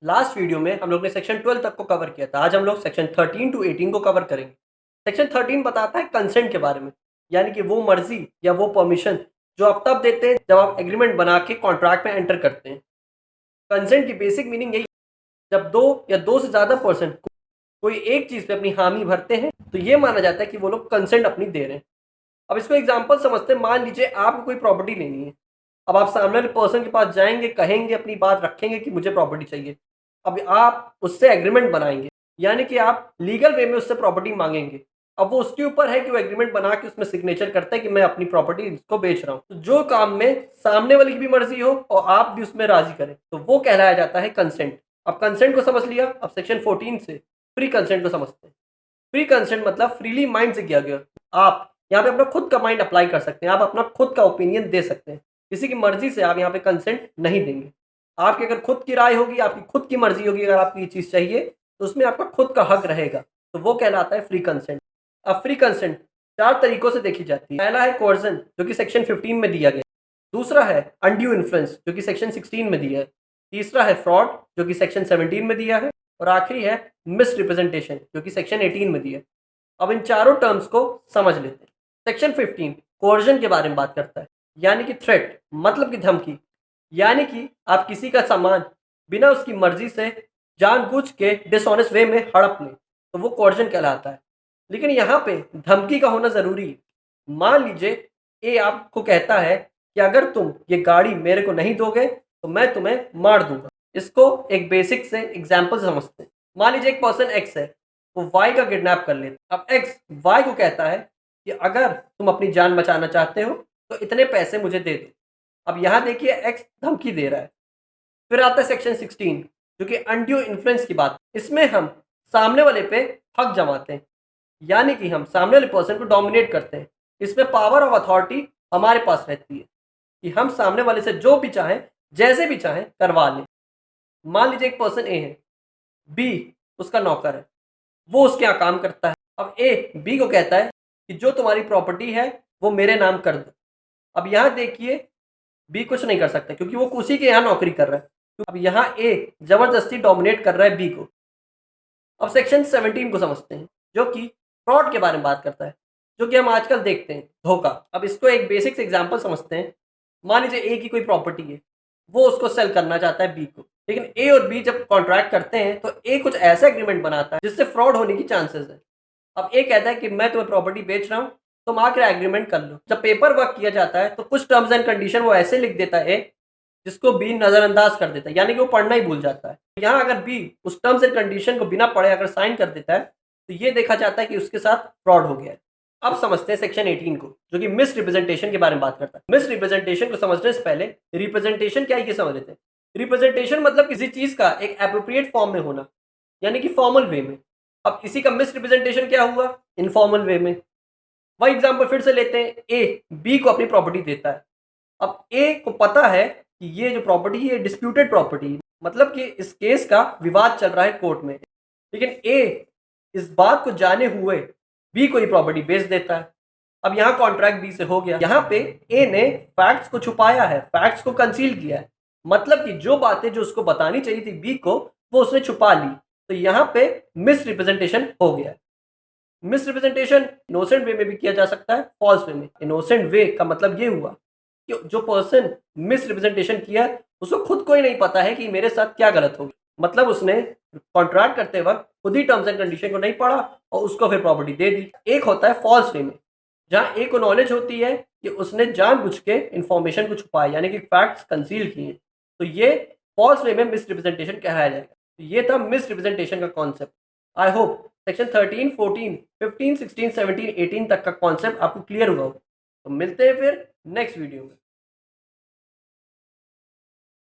Last video में हम लोग ने सेक्शन 12 तक को कवर किया था। आज हम लोग सेक्शन 13 टू 18 को कवर करेंगे। सेक्शन 13 बताता है कंसेंट के बारे में, यानी कि वो मर्जी या वो परमिशन जो आप तब देते हैं जब आप एग्रीमेंट बना के कॉन्ट्रैक्ट में एंटर करते हैं। कंसेंट की बेसिक मीनिंग यही, जब दो या दो से ज़्यादा पर्सन कोई एक चीज़ पे अपनी हामी भरते हैं तो ये माना जाता है कि वो लोग कंसेंट अपनी दे रहे हैं। अब इसको एग्जाम्पल समझते हैं। मान लीजिए आपको कोई प्रॉपर्टी लेनी है। अब आप सामने वाले पर्सन के पास जाएंगे, कहेंगे, अपनी बात रखेंगे कि मुझे प्रॉपर्टी चाहिए। अब आप उससे एग्रीमेंट बनाएंगे, यानी कि आप लीगल वे में उससे प्रॉपर्टी मांगेंगे। अब वो उसके ऊपर है कि वो एग्रीमेंट बना के उसमें सिग्नेचर करता है कि मैं अपनी प्रॉपर्टी इसको बेच रहा हूँ। तो जो काम में सामने वाले की भी मर्जी हो और आप भी उसमें राजी करें तो वो कहलाया जाता है कंसेंट। अब कंसेंट को समझ लिया, अब सेक्शन 14 से फ्री कंसेंट को समझते हैं। फ्री कंसेंट मतलब फ्रीली माइंड से किया गया। आप यहाँ पे अपना खुद का माइंड अप्लाई कर सकते हैं, आप अपना खुद का ओपिनियन दे सकते हैं। किसी की मर्जी से आप यहाँ पे कंसेंट नहीं देंगे। आपकी अगर खुद की राय होगी, आपकी खुद की मर्जी होगी, अगर आपको ये चीज़ चाहिए तो उसमें आपका खुद का हक रहेगा, तो वो कहलाता है फ्री कंसेंट। अब फ्री कंसेंट 4 तरीकों से देखी जाती है। पहला है कोर्जन, जो कि सेक्शन 15 में दिया गया। दूसरा है अनड्यू इन्फ्लुएंस, जो कि सेक्शन 16 में दिया है। तीसरा है फ्रॉड, जो कि सेक्शन 17 में दिया है। और आखिरी है मिस रिप्रेजेंटेशन, जो कि सेक्शन 18 में दिया है। अब इन चारों टर्म्स को समझ लेते हैं। सेक्शन 15 कोर्जन के बारे में बात करता है, यानी कि थ्रेट मतलब कि धमकी, यानी कि आप किसी का सामान बिना उसकी मर्जी से जानबूझ के डिसऑनेस्ट वे में हड़प लें तो वो कोर्जन कहलाता है। लेकिन यहाँ पे धमकी का होना ज़रूरी है। मान लीजिए ए आपको कहता है कि अगर तुम ये गाड़ी मेरे को नहीं दोगे तो मैं तुम्हें मार दूंगा। इसको एक बेसिक से एग्जाम्पल समझते हैं। मान लीजिए एक पर्सन एक्स है, वो वाई का किडनैप कर लेता। अब एक्स वाई को कहता है कि अगर तुम अपनी जान बचाना चाहते हो तो इतने पैसे मुझे दे दो। अब यहाँ देखिए एक्स धमकी दे रहा है। फिर आता है सेक्शन 16, जो कि अनड्यू इन्फ्लुएंस की बात। इसमें हम सामने वाले पे हक जमाते हैं, यानी कि हम सामने वाले पर्सन को डोमिनेट करते हैं। इसमें पावर ऑफ अथॉरिटी हमारे पास रहती है कि हम सामने वाले से जो भी चाहें, जैसे भी चाहें करवा लें। मान लीजिए एक पर्सन ए है, बी उसका नौकर है, वो उसके यहाँ काम करता है। अब ए बी को कहता है कि जो तुम्हारी प्रॉपर्टी है वो मेरे नाम कर दो। अब यहाँ देखिए बी कुछ नहीं कर सकता क्योंकि वो उसी के यहाँ नौकरी कर रहा है। अब यहाँ ए जबरदस्ती डोमिनेट कर रहा है बी को। अब सेक्शन 17 को समझते हैं, जो कि फ्रॉड के बारे में बात करता है, जो कि हम आजकल देखते हैं, धोखा। अब इसको एक बेसिक एग्जांपल समझते हैं। मान लीजिए ए की कोई प्रॉपर्टी है, वो उसको सेल करना चाहता है बी को, लेकिन ए और बी जब कॉन्ट्रैक्ट करते हैं तो ए कुछ ऐसा एग्रीमेंट बनाता है जिससे फ्रॉड होने की चांसेस है। अब ए कहता है कि मैं तुम्हें प्रॉपर्टी बेच रहा हूँ, तुम आकर एग्रीमेंट कर लो। जब पेपर वर्क किया जाता है तो कुछ टर्म्स एंड कंडीशन वो ऐसे लिख देता है जिसको बी नज़रअंदाज कर देता है, यानी कि वो पढ़ना ही भूल जाता है। यहाँ अगर बी उस टर्म्स एंड कंडीशन को बिना पढ़े अगर साइन कर देता है तो ये देखा जाता है कि उसके साथ फ्रॉड हो गया है। अब समझते हैं सेक्शन 18 को, जो कि मिस रिप्रेजेंटेशन के बारे में बात करता है। मिस रिप्रेजेंटेशन को समझने से पहले रिप्रेजेंटेशन क्या है ये समझ लेते हैं। रिप्रेजेंटेशन मतलब किसी चीज़ का एक एप्रोप्रिएट फॉर्म में होना, यानी कि फॉर्मल वे में। अब इसी का मिस रिप्रेजेंटेशन क्या हुआ, इनफॉर्मल वे में। वही एग्जाम्पल फिर से लेते हैं। ए बी को अपनी प्रॉपर्टी देता है। अब ए को पता है कि ये जो प्रॉपर्टी है डिस्प्यूटेड प्रॉपर्टी, मतलब कि इस केस का विवाद चल रहा है कोर्ट में। लेकिन ए इस बात को जाने हुए बी को ये प्रॉपर्टी बेच देता है। अब यहाँ कॉन्ट्रैक्ट बी से हो गया। यहाँ पे ए ने फैक्ट्स को छुपाया है, फैक्ट्स को कंसील किया है, मतलब कि जो बातें जो उसको बतानी चाहिए थी बी को वो उसने छुपा ली। तो यहाँ पे मिस रिप्रेजेंटेशन हो गया। मिस रिप्रेजेंटेशन इनोसेंट वे में भी किया जा सकता है, फॉल्स वे में। इनोसेंट वे का मतलब ये हुआ कि जो पर्सन मिस रिप्रेजेंटेशन किया उसको खुद को ही नहीं पता है कि मेरे साथ क्या गलत हो गया, मतलब उसने कॉन्ट्रैक्ट करते वक्त खुद ही टर्म्स एंड कंडीशन को नहीं पढ़ा और उसको फिर प्रॉपर्टी दे दी। एक होता है फॉल्स वे में, जहाँ ए को नॉलेज होती है कि उसने जानबूझ के इन्फॉर्मेशन को छुपाया, यानी कि फैक्ट्स कंसील किए। तो ये फॉल्स वे में मिस रिप्रेजेंटेशन कहलाया जाएगा। तो ये था मिस रिप्रेजेंटेशन का कॉन्सेप्ट। आई होप सेक्शन 13, 14, 15, 16, 17, 18 तक का कॉन्सेप्ट आपको क्लियर हुआ हो। तो मिलते हैं फिर नेक्स्ट वीडियो में।